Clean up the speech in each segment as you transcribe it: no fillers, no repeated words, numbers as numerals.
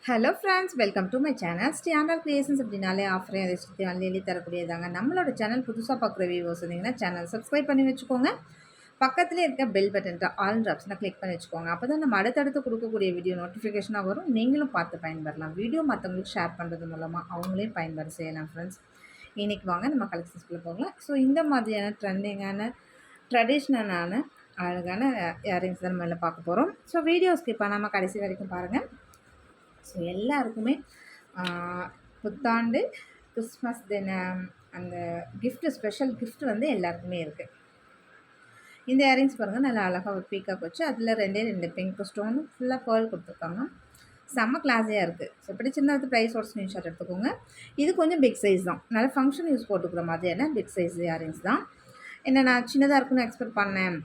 Hello friends, welcome to my channel. Sri creations அப்படின்னாலே ஆஃபரே அதை சுற்றி அள்ளி தரக்கூடியதாங்க. நம்மளோட சேனல் புதுசாக பார்க்குற வியூவர்ஸ் இருந்தீங்கன்னா சேனல் சப்ஸ்கிரைப் பண்ணி வச்சுக்கோங்க. பக்கத்துலேயே இருக்க பெல் பட்டன் ஆல் ஆப்ஷனை கிளிக் பண்ணி வச்சுக்கோங்க. அப்போ தான் நம்ம அடுத்தடுத்து கொடுக்கக்கூடிய வீடியோ நோட்டிஃபிகேஷனாக வரும். நீங்களும் பார்த்து பயன்பெறலாம். வீடியோ மற்றவங்களுக்கு ஷேர் பண்ணுறது மூலமாக அவங்களே பயன்பெற செய்யலாம் ஃப்ரெண்ட்ஸ். இன்றைக்கி வாங்க நம்ம கலெக்ஷன்ஸ்குள்ளே போகலாம். ஸோ இந்த மாதிரியான ட்ரெண்டிங்கான ட்ரெடிஷ்னலான அழகான இயரிங்ஸ் தான் நம்ம பார்க்க போகிறோம். ஸோ வீடியோ ஸ்கிப் பண்ணாமல் கடைசி வரைக்கும் பாருங்கள். ஸோ எல்லாருக்குமே புத்தாண்டு, கிறிஸ்மஸ் தினம் அந்த கிஃப்ட்டு ஸ்பெஷல் கிஃப்ட் வந்து எல்லாருக்குமே இருக்குது. இந்த இயரிங்ஸ் பாருங்கள், நல்லா அழகாக ஒரு பீக்காக் வச்சு அதில் ரெண்டு பிங்க் ஸ்டோன் ஃபுல்லாக பேர்ல் கொடுத்துருக்காங்க. செம்ம கிளாஸியாக இருக்குது. ஸோ பிடிச்சிருந்தா ப்ரைஸோட ஸ்க்ரீன்ஷாட் எடுத்துக்கோங்க. இது கொஞ்சம் பிக் சைஸ் தான், நல்லா ஃபங்க்ஷன் யூஸ் போட்டுக்கிற மாதிரியான பிக் சைஸ் இயரிங்ஸ் தான். என்ன நான் சின்னதாக இருக்குன்னு எக்ஸ்பெக்ட் பண்ணேன்,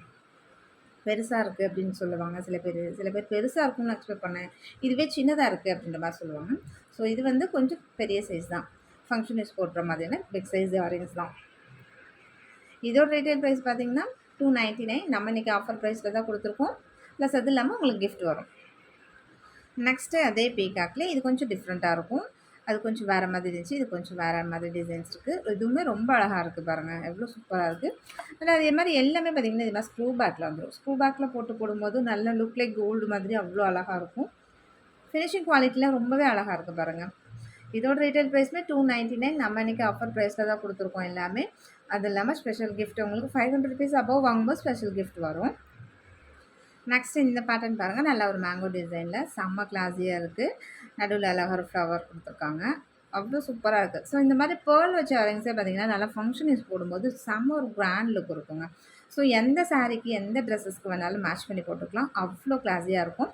பெருசாக இருக்குது அப்படின்னு சொல்லுவாங்க சில பேர் பெருசாக இருக்கும்னு எக்ஸ்பெக்ட் பண்ணேன், இதுவே சின்னதாக இருக்குது அப்படின்ற மாதிரி சொல்லுவாங்க. ஸோ இது வந்து கொஞ்சம் பெரிய சைஸ் தான், ஃபங்க்ஷன் யூஸ் போடுற மாதிரியான பிக் சைஸ் இயரிங்ஸ் தான். இதோட ரீட்டைல் ப்ரைஸ் பார்த்திங்கன்னா 299. நம்ம இன்றைக்கி ஆஃபர் ப்ரைஸில் தான் கொடுத்துருக்கோம். ப்ளஸ் அது இல்லாமல் உங்களுக்கு கிஃப்ட் வரும். நெக்ஸ்ட்டு அதே பீகாக்லேயே இது கொஞ்சம் டிஃப்ரெண்ட்டாக இருக்கும். அது கொஞ்சம் வேறு மாதிரி இருந்துச்சு, இது கொஞ்சம் வேறு மாதிரி டிசைன்ஸ் இருக்குது. இதுவுமே ரொம்ப அழகாக இருக்குது பாருங்கள், எவ்வளோ சூப்பராக இருக்குது. ஆனால் அதே மாதிரி எல்லாமே பார்த்திங்கன்னா இது மாதிரி ஸ்க்ரூ பேக்கில் வந்துடும். ஸ்க்ரூ பேக்கில் போடும்போது நல்ல லுக் லைக் கோல்டு மாதிரி அவ்வளோ அழகாக இருக்கும். ஃபினிஷிங் குவாலிட்டியில் ரொம்பவே அழகாக இருக்குது பாருங்கள். இதோட ரீட்டைல் ப்ரைஸுமே 299. நம்ம இன்றைக்கி ஆஃபர் ப்ரைஸில் தான் கொடுத்துருக்கோம் எல்லாமே. அது இல்லாமல் ஸ்பெஷல் கிஃப்ட் உங்களுக்கு 500 rupees அபவ் வாங்கும்போது ஸ்பெஷல் கிஃப்ட் வரும். நெக்ஸ்ட்டு இந்த பேட்டர்ன் பாருங்கள், நல்லா ஒரு மேங்கோ டிசைனில் செம்ம கிளாஸியாக இருக்குது. நடுவில் அழகாக ஒரு ஃப்ளவர் கொடுத்துருக்காங்க, அவ்வளோ சூப்பராக இருக்குது. ஸோ இந்த மாதிரி பேர்ல் வச்ச இயரிங்ஸே பார்த்திங்கன்னா நல்லா ஃபங்க்ஷன் யூஸ் போடும்போது செம்ம ஒரு கிராண்ட் லுக் இருக்குங்க. ஸோ எந்த சாரீக்கு எந்த ட்ரெஸ்ஸஸ்க்கு வேணாலும் மேட்ச் பண்ணி போட்டுக்கலாம், அவ்வளோ கிளாஸியாக இருக்கும்.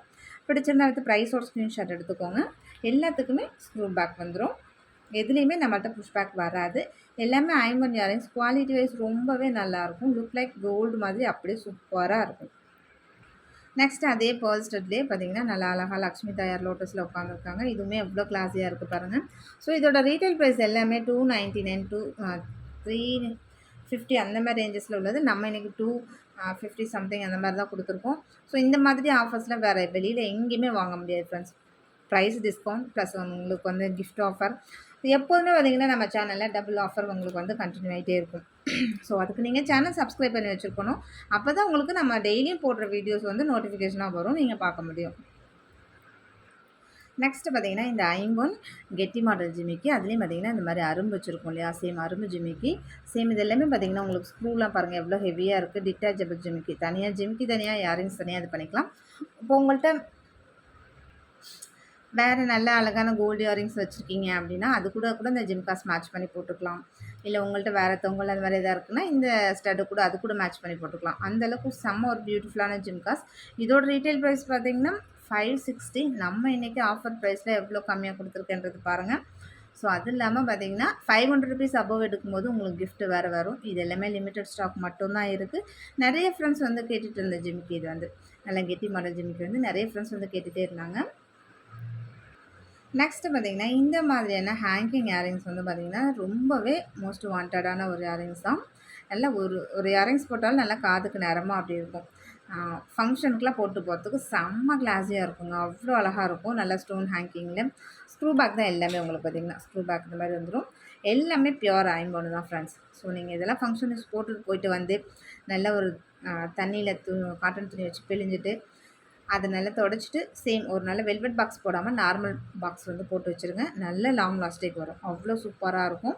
பிடிச்சிருந்தா அடுத்து ப்ரைஸோட ஸ்க்ரீன்ஷாட் எடுத்துக்கோங்க. எல்லாத்துக்குமே ஸ்க்ரூ பேக் வந்துடும், எதுலேயுமே நம்மள்ட்ட புஷ் பேக் வராது. எல்லாமே ஐம்பன் இயரிங்ஸ், குவாலிட்டி வைஸ் ரொம்பவே நல்லாயிருக்கும். லுக் லைக் கோல்டு மாதிரி அப்படியே சூப்பராக இருக்கும். நெக்ஸ்ட் அதே பேர்ல் ஸ்டட்லேயே பார்த்திங்கன்னா நல்லா அழகாக லக்ஷ்மி தாயார் லோட்டஸில் உட்காந்துருக்காங்க. இதுவுமே எவ்வளோ கிளாஸியாக இருக்குது பாருங்கள். ஸோ இதோட ரீட்டைல் ப்ரைஸ் எல்லாமே 299 to 350 அந்த மாதிரி ரேஞ்சஸில் உள்ளது. நம்ம இன்றைக்கி 250 சம்திங் அந்த மாதிரி தான் கொடுத்துருக்கோம். ஸோ இந்த மாதிரி ஆஃபர்ஸில் வேறு வெளியில் எங்கேயுமே வாங்க முடியாது ஃப்ரெண்ட்ஸ். ப்ரைஸ் டிஸ்கவுண்ட் ப்ளஸ் உங்களுக்கு வந்து கிஃப்ட் ஆஃபர் எப்போதுமே பார்த்திங்கன்னா நம்ம சேனலில் டபுள் ஆஃபர் உங்களுக்கு வந்து கண்டினியூ ஆகிட்டே இருக்கும். ஸோ அதுக்கு நீங்கள் சேனல் சப்ஸ்கிரைப் பண்ணி வச்சுருக்கணும். அப்போ தான் உங்களுக்கு நம்ம டெய்லியும் போடுற வீடியோஸ் வந்து நோட்டிஃபிகேஷனாக வரும், நீங்கள் பார்க்க முடியும். நெக்ஸ்ட்டு பார்த்திங்கன்னா இந்த ஐம்பொன் கெட்டி மாடல் ஜிமிக்கி, அதுலேயும் பார்த்திங்கன்னா இந்த மாதிரி அரும்பு வச்சுருக்கோம் இல்லையா, சேம் அரும்பு ஜிமிக்கி. சேம் இது எல்லாமே பார்த்திங்கன்னா உங்களுக்கு ஸ்க்ரூலாம் பாருங்கள் எவ்வளோ ஹெவியாக இருக்குது. டிட்டாச்சபிள் ஜிமிக்கி தனியாக, ஜிமிக்கி தனியாக, இயரிங்ஸ் தனியாக இது பண்ணிக்கலாம். இப்போ உங்கள்கிட்ட வேறு நல்ல அழகான கோல்டு இயரிங்ஸ் வச்சுருக்கீங்க அப்படின்னா அது கூட இந்த ஜிம்காஸ் மேட்ச் பண்ணி போட்டுக்கலாம். இல்லை உங்கள்கிட்ட வேறு தொங்கல் அது மாதிரி எதாவது இருக்குன்னா இந்த ஸ்டட்டு கூட அது கூட மேட்ச் பண்ணி போட்டுக்கலாம். அந்தளவுக்கு செம்ம ஒரு பியூட்டிஃபுல்லான ஜிம்காஸ். இதோட ரீட்டைல் ப்ரைஸ் பார்த்திங்கன்னா 560. நம்ம இன்றைக்கி ஆஃபர் ப்ரைஸில் எவ்வளோ கம்மியாக கொடுத்துருக்கேன்றது பாருங்கள். ஸோ அது இல்லாமல் பார்த்திங்கன்னா 500 rupees அபவ் எடுக்கும்போது உங்களுக்கு கிஃப்ட்டு வேறு வரும். இது எல்லாமே லிமிட்டட் ஸ்டாக் மட்டும்தான் இருக்குது. நிறைய ஃப்ரெண்ட்ஸ் வந்து கேட்டுகிட்டு இருந்த ஜிமிக்கி இது வந்து நல்லா கெட்டி மாடல் ஜிமிக்கி வந்து நிறைய ஃப்ரெண்ட்ஸ் வந்து கேட்டுகிட்டே இருந்தாங்க. நெக்ஸ்ட்டு பார்த்திங்கன்னா இந்த மாதிரியான ஹேங்கிங் இயரிங்ஸ் வந்து பார்த்திங்கன்னா ரொம்பவே மோஸ்ட் வாண்டடான ஒரு இயரிங்ஸ் தான். நல்லா ஒரு இயரிங்ஸ் போட்டாலும் நல்லா காதுக்கு நேரமாக அப்படி இருக்கும். ஃபங்க்ஷனுக்குலாம் போட்டு போகிறதுக்கு செம்ம கிளாஸியாக இருக்குங்க, அவ்வளோ அழகாக இருக்கும். நல்லா ஸ்டோன் ஹேங்கிங்கில் ஸ்க்ரூ பேக் தான் எல்லாமே உங்களுக்கு பார்த்திங்கன்னா ஸ்க்ரூ பேக் இந்த மாதிரி வந்துடும். எல்லாமே பியூர் ஐம்பொன்னு தான் ஃப்ரெண்ட்ஸ். ஸோ நீங்கள் இதெல்லாம் ஃபங்க்ஷன் யூஸ் போட்டுட்டு போயிட்டு வந்து நல்ல ஒரு தண்ணியில் காட்டன் துணி வச்சு பிழிஞ்சிட்டு அதை நல்லா தொடச்சிட்டு சேம் ஒரு நல்ல வெல்வெட் பாக்ஸ் போடாமல் நார்மல் பாக்ஸ் வந்து போட்டு வச்சுருங்க. நல்ல லாங் லாஸ்டிக் வரும், அவ்வளோ சூப்பராக இருக்கும்.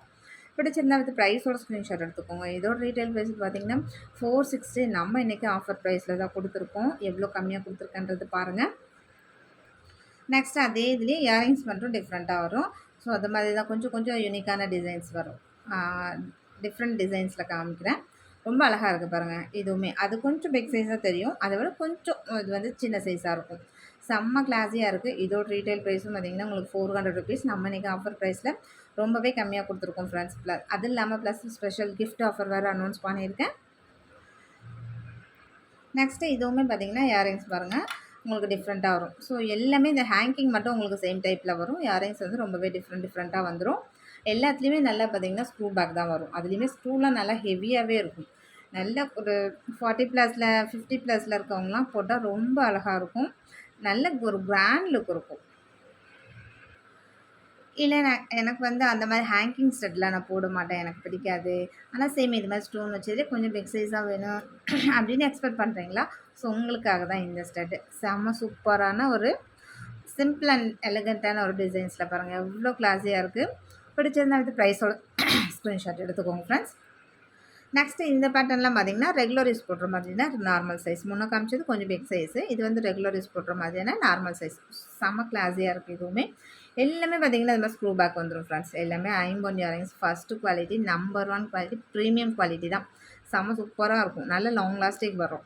பிடிச்சிருந்தா வித் ப்ரைஸோட ஸ்க்ரீன்ஷாட் எடுத்துக்கோங்க. இதோட ரீட்டைல் ப்ரைஸ் பார்த்திங்கன்னா 460. நம்ம இன்றைக்கி ஆஃபர் ப்ரைஸில் தான் கொடுத்துருக்கோம். எவ்வளோ கம்மியாக கொடுத்துருக்கேன்றது பாருங்கள். நெக்ஸ்ட்டு அதே இதுலேயே இயரிங்ஸ் மட்டும் டிஃப்ரெண்ட்டாக வரும். ஸோ அது மாதிரி தான் கொஞ்சம் யூனிக்கான டிசைன்ஸ் வரும். டிஃப்ரெண்ட் டிசைன்ஸில் காமிக்கிறேன். ரொம்ப அழகாக இருக்குது பாருங்கள். இதுவுமே அது கொஞ்சம் பிக் சைஸாக தெரியும், அதை விட கொஞ்சம் இது வந்து சின்ன சைஸாக இருக்கும். செம்ம கிளாஸியாக இருக்குது. இதோட ரீட்டைல் ப்ரைஸும் பார்த்திங்கன்னா உங்களுக்கு 400 rupees. நம்ம இன்றைக்கி ஆஃபர் ப்ரைஸில் ரொம்பவே கம்மியாக கொடுத்துருக்கோம் ஃப்ரெண்ட்ஸ். அது இல்லாமல் ப்ளஸ் ஸ்பெஷல் கிஃப்ட் ஆஃபர் வேறு அனௌன்ஸ் பண்ணியிருக்கேன். நெக்ஸ்ட்டு இதுவுமே பார்த்திங்கன்னா இயரிங்ஸ் பாருங்கள் உங்களுக்கு டிஃப்ரெண்ட்டாக வரும். ஸோ எல்லாமே இந்த ஹேங்கிங் மட்டும் உங்களுக்கு சேம் டைப்பில் வரும். இயரிங்ஸ் வந்து ரொம்பவே டிஃப்ரெண்ட்டாக வந்துடும். எல்லாத்துலேயுமே நல்லா பார்த்திங்கன்னா ஸ்க்ரூ பேக் தான் வரும். அதுலேயுமே ஸ்க்ரூலாம் நல்லா ஹெவியாகவே இருக்கும். நல்ல ஒரு 40+, 50+ல் இருக்கவங்களாம் போட்டால் ரொம்ப அழகாக இருக்கும். நல்ல ஒரு கிராண்ட் லுக் இருக்கும். இல்ல எனக்கு வந்து அந்த மாரி ஹேங்கிங் ஸ்டட்லாம் நான் போட மாட்டேன். எனக்கு பிடிக்காது. ஆனா சேம் இது மாரி ஸ்டோன் வச்சது கொஞ்சம் பிக் சைஸா வேணும் அப்படின்னு எக்ஸ்பெக்ட் பண்றீங்களா? ஸோ உங்களுக்காக தான் இந்த ஸ்டட். செம்ம சூப்பரான ஒரு சிம்பிள் அண்ட் எலகன்ட்டான ஒரு டிசைன்ஸ்ல பாருங்க. எவ்ளோ கிளாஸியா இருக்கு. பிடிச்சிருந்தா வித் பிரைஸோட ஸ்க்ரீன்ஷாட் எடுத்துக்கோங்க ஃப்ரெண்ட்ஸ். நெக்ஸ்ட் இந்த பேட்டர்ன்லாம் பார்த்தீங்கன்னா, ரெகுலர் யூஸ் போடுற மாதிரினா நார்மல் சைஸ். முன்ன காமிச்சது கொஞ்சம் பிக் சைஸு. இது வந்து ரெகுலர் யூஸ் போடுற மாதிரியான நார்மல் சைஸ். செம்ம கிளாஸியா இருக்கு இதுவுமே. எல்லாமே பார்த்தீங்கன்னா, இது மாரி ஸ்க்ரூ பேக் வந்துரும் ஃப்ரெண்ட்ஸ். எல்லாமே ஐம்பொன் earrings first quality, number 1 quality, premium quality தான். செம்ம சூப்பரா இருக்கும். நல்ல லாங் லாஸ்டிங் வரும்.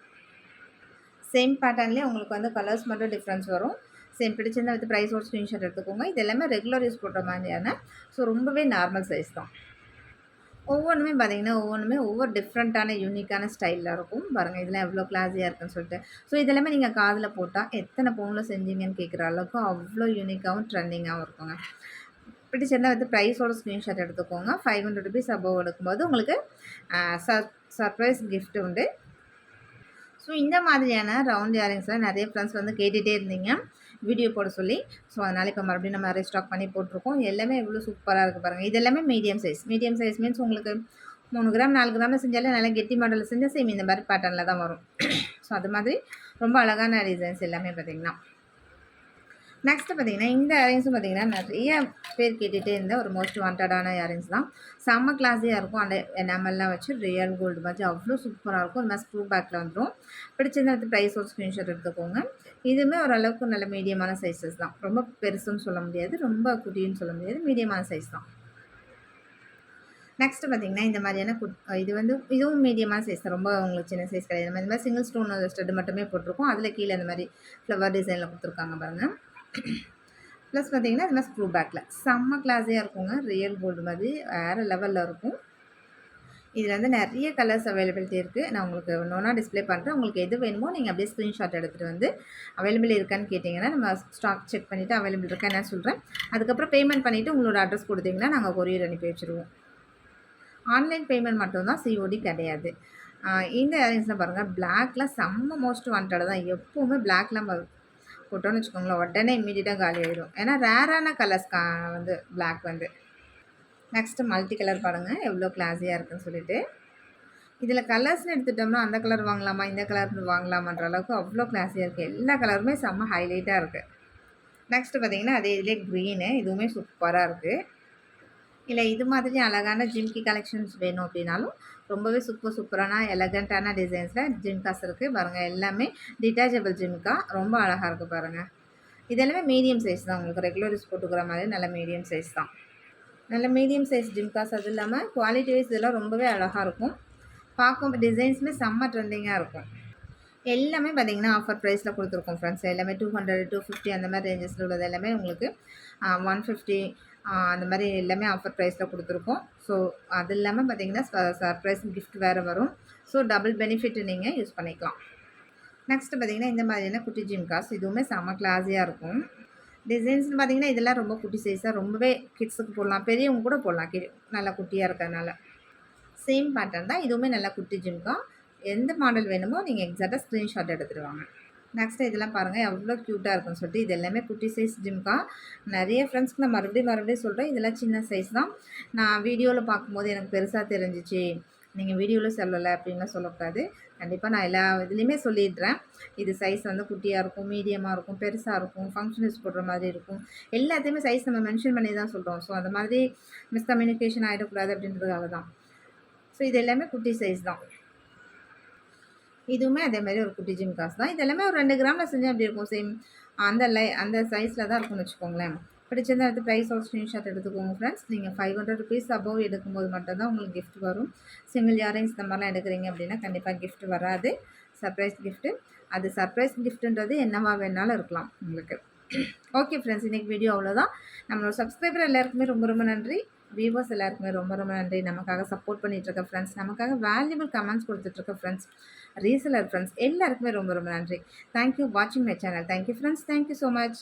சேம் பேட்டர்ன்லேயே உங்களுக்கு வந்து கலர்ஸ் மட்டும் டிஃப்ரென்ஸ் வரும். சேம் பிடிச்சிருந்தா வித் ப்ரைஸோட ஸ்க்ரீன்ஷாட் எடுத்துக்கோங்க. இது எல்லாமே ரெகுலர் யூஸ் போடுற மாதிரியான ஸோ ரொம்பவே நார்மல் சைஸ் தான். ஒவ்வொன்றுமே பார்த்தீங்கன்னா, ஒவ்வொன்றுமே ஒவ்வொரு டிஃப்ரெண்ட்டான யூனிக்கான ஸ்டைலில் இருக்கும். பாருங்கள் இதெல்லாம் எவ்வளோ கிளாஸியாக இருக்குன்னு சொல்லிட்டு. ஸோ இதெல்லாமே நீங்கள் காதில போட்டால் எத்தனை பவுனில் செஞ்சீங்கன்னு கேட்குற அளவுக்கு அவ்வளோ யூனிக்காகவும் ட்ரெண்டிங்காகவும் இருக்குங்க. பிடிச்சிருந்தா வந்து ப்ரைஸோட ஸ்க்ரீன்ஷாட் எடுத்துக்கோங்க. ₹500 அபோவ் எடுக்கும்போது உங்களுக்கு சர்ப்ரைஸ் கிஃப்ட் உண்டு. ஸோ இந்த மாதிரியான ரவுண்ட் இயரிங்ஸ்லாம் நிறைய ஃப்ரெண்ட்ஸ் வந்து கேட்டுகிட்டே இருந்தீங்க வீடியோ போட சொல்லி. ஸோ அதனால் இப்போ மறுபடியும் நம்ம ரீஸ்டாக் பண்ணி போட்டிருக்கோம். எல்லாமே எவ்வளோ சூப்பராக இருக்குது பாருங்கள். இது எல்லாமே medium size. Medium size means உங்களுக்கு 3 கிராம் 4 கிராமில் செஞ்சாலே நல்லா கெட்டி மாடலில் செஞ்சால் சேம் இந்த மாதிரி பேட்டர்னில் தான் வரும். ஸோ அது மாதிரி ரொம்ப அழகான டிசைன்ஸ் எல்லாமே பார்த்திங்கன்னா. நெக்ஸ்ட்டு பார்த்தீங்கன்னா, இந்த இயரிங்ஸும் பார்த்தீங்கன்னா, நிறைய பேர் கேட்டுகிட்டே இருந்த ஒரு மோஸ்ட் வாண்டடான இயரிங்ஸ் தான். செம்ம கிளாஸியாக இருக்கும். அந்த எனாமல்லாம் வச்சு ரியல் கோல்டு மாதிரி அவ்வளோ சூப்பராக இருக்கும். இந்த மாதிரி ஸ்க்ரூ பேக்கில் வந்துடும். பிடிச்சிருந்தா வந்து ப்ரைஸ் ஒரு ஸ்க்ரீன்ஷாட் எடுத்துக்கோங்க. இதுவுமே ஓரளவுக்கு நல்ல மீடியமான சைஸஸ் தான். ரொம்ப பெருசுன்னு சொல்ல முடியாது, ரொம்ப குட்டின்னு சொல்ல முடியாது. மீடியமான சைஸ் தான். நெக்ஸ்ட்டு பார்த்தீங்கன்னா, இந்த மாதிரியான இது வந்து இதுவும் மீடியமான சைஸ் தான். ரொம்ப உங்களுக்கு சின்ன சைஸ் கிடையாது. இந்த மாதிரி சிங்கிள் ஸ்டோன் ஸ்டட் மட்டுமே போட்டிருக்கோம். அதில் கீழே இந்த மாதிரி ஃப்ளவர் டிசைனில் கொடுத்துருக்காங்க பாருங்கள். ப்ளஸ் பார்த்தீங்கன்னா, இது மாதிரி ஸ்க்ரூ பேக்கில் செம்ம கிளாஸியாக இருக்குங்க. ரியல் கோல்டு மாதிரி வேறு லெவலில் இருக்கும். இதில் வந்து நிறைய கலர்ஸ் அவைலபிலிட்டி இருக்குது. நான் உங்களுக்கு ஒன்று ஒன்றா டிஸ்ப்ளே பண்ணுறேன். உங்களுக்கு எது வேணுமோ நீங்கள் அப்படியே ஸ்க்ரீன்ஷாட் எடுத்துகிட்டு வந்து அவைலபிள் இருக்கான்னு கேட்டிங்கன்னா, நம்ம ஸ்டாக் செக் பண்ணிவிட்டு அவைலபிள் இருக்கா என்ன சொல்கிறேன். அதுக்கப்புறம் பேமெண்ட் பண்ணிவிட்டு உங்களோட அட்ரஸ் கொடுத்தீங்கன்னா நாங்கள் கொரியர் அனுப்பி வச்சுருவோம். ஆன்லைன் பேமெண்ட் மட்டும்தான், சிஓடி கிடையாது. இந்த இயரிங்ஸ்லாம் பாருங்கள், பிளாக்ல செம்ம மோஸ்ட் வாண்டட் தான். எப்போவுமே பிளாக்லாம் போட்டோன்னு வச்சுக்கோங்களேன், உடனே இம்மீடியட்டாக காலி ஆகிடும். ஏன்னா ரேரான கலர்ஸ் வந்து பிளாக் வந்து. நெக்ஸ்ட்டு மல்டி கலர் பாருங்கள் எவ்வளோ கிளாஸியாக இருக்குன்னு சொல்லிட்டு. இதில் கலர்ஸ்னு எடுத்துட்டோம்னா அந்த கலர் வாங்கலாமா, இந்த கலர் வாங்கலாமான்ற அளவுக்கு அவ்வளோ கிளாஸியாக இருக்குது. எல்லா கலருமே செம்ம ஹைலைட்டாக இருக்குது. நெக்ஸ்ட்டு பார்த்தீங்கன்னா, அதே இதிலே க்ரீனு, இதுவுமே சூப்பராக இருக்குது. இல்லை இது மாதிரி அழகான ஜிம்கி கலெக்ஷன்ஸ் வேணும் அப்படின்னாலும் ரொம்பவே சூப்பரான எலகண்ட்டான டிசைன்ஸில் ஜிம்காஸ் இருக்குது பாருங்கள். எல்லாமே டிட்டாச்சபிள் ஜிம்கா, ரொம்ப அழகாக இருக்குது பாருங்கள். இதெல்லாமே மீடியம் சைஸ் தான். உங்களுக்கு ரெகுலர் யூஸ் போட்டுக்கிற மாதிரி நல்ல மீடியம் சைஸ் தான். நல்ல மீடியம் சைஸ் ஜிம்காஸ். அது இல்லாமல் குவாலிட்டி வைஸ் இதெல்லாம் ரொம்பவே அழகாக இருக்கும். பார்க்கும் டிசைன்ஸுமே செம்ம ட்ரெண்டிங்காக இருக்கும். எல்லாமே பார்த்திங்கன்னா ஆஃபர் ப்ரைஸில் கொடுத்துருக்கோம் ஃப்ரெண்ட்ஸ். எல்லாமே 200, 250 அந்த மாதிரி ரேஞ்சஸில் உள்ளது எல்லாமே உங்களுக்கு 150 அந்த மாதிரி எல்லாமே ஆஃபர் ப்ரைஸில் கொடுத்துருக்கோம். ஸோ அது இல்லாமல் பார்த்திங்கன்னா சர்ப்ரைஸ் கிஃப்ட் வேறு வரும். ஸோ டபுள் பெனிஃபிட் நீங்கள் யூஸ் பண்ணிக்கலாம். நெக்ஸ்ட்டு பார்த்திங்கன்னா, இந்த மாதிரியான குட்டி ஜிம்காஸ். இதுவுமே செம்ம கிளாஸியாக இருக்கும். டிசைன்ஸ்னு பார்த்திங்கன்னா, இதெல்லாம் ரொம்ப குட்டி சைஸாக ரொம்பவே கிட்ஸுக்கு போடலாம், பெரியவங்க கூட போடலாம். நல்லா குட்டியாக இருக்கிறதுனால. சேம் பேட்டர்ன் தான். இதுவுமே நல்லா குட்டி ஜிம்கா. எந்த மாடல் வேணுமோ நீங்கள் எக்ஸாக்டாக ஸ்க்ரீன்ஷாட் எடுத்துகிட்டு வாங்க. நெக்ஸ்ட்டு இதெல்லாம் பாருங்கள் எவ்வளோ க்யூட்டாக இருக்குன்னு சொல்லிட்டு. இது எல்லாமே குட்டி சைஸ் ஜிம்கா. நிறைய ஃப்ரெண்ட்ஸ்க்கு நான் மறுபடியும் சொல்கிறேன், இதெல்லாம் சின்ன சைஸ் தான். நான் வீடியோவில் பார்க்கும்போது எனக்கு பெருசாக தெரிஞ்சிச்சு, நீங்கள் வீடியோவில் சொல்லலை அப்படின்லாம் சொல்லக்கூடாது. கண்டிப்பாக நான் எல்லா இதுலேயுமே சொல்லிடுறேன். இது சைஸ் வந்து குட்டியாக இருக்கும், மீடியமாக இருக்கும், பெருசாக இருக்கும், ஃபங்க்ஷன் யூஸ் போடுற மாதிரி இருக்கும். எல்லாத்தையுமே சைஸ் நம்ம மென்ஷன் பண்ணி தான் சொல்கிறோம். ஸோ அந்த மாதிரி மிஸ்கம்யூனிகேஷன் ஆகிடக்கூடாது அப்படின்றதுக்காக தான். ஸோ இது எல்லாமே குட்டி சைஸ் தான். இதுவுமே அதேமாதிரி ஒரு குட்டி ஜிம்காஸ் தான். இது எல்லாமே ஒரு 2 கிராமில் செஞ்சால் அப்படி இருக்கும். சேம் அந்த சைஸில் தான் இருக்கும்னு வச்சுக்கோங்களேன். பிடிச்சிருந்தா எடுத்து ப்ரைஸோட ஸ்க்ரீன்ஷாட் எடுத்துக்கோங்க ஃப்ரெண்ட்ஸ். நீங்கள் ₹500 அபோவ் எடுக்கும்போது மட்டும்தான் உங்களுக்கு கிஃப்ட் வரும். சிங்கிள் இயரிங்ஸ் இந்த மாதிரிலாம் எடுக்கிறீங்க அப்படின்னா கண்டிப்பாக கிஃப்ட் வராது. Surprise gift. அது சர்ப்ரைஸ் கிஃப்ட்டுன்றது என்னவா வேணாலும் இருக்கலாம் உங்களுக்கு. ஓகே ஃப்ரெண்ட்ஸ், இன்றைக்கி வீடியோ அவ்வளோதான். நம்மளோட சப்ஸ்கிரைபர் எல்லாருக்குமே ரொம்ப நன்றி. வியூவர்ஸ் எல்லாருக்குமே ரொம்ப நன்றி. நமக்காக சப்போர்ட் பண்ணிகிட்ருக்க ஃப்ரெண்ட்ஸ், நமக்காக வேல்யூபிள் கமெண்ட்ஸ் கொடுத்துட்ருக்க ஃப்ரெண்ட்ஸ், ரீசெலர் ஃப்ரெண்ட்ஸ் எல்லாருக்குமே ரொம்ப நன்றி. தேங்க்யூ வாட்சிங் my channel. Thank you friends. Thank you so much.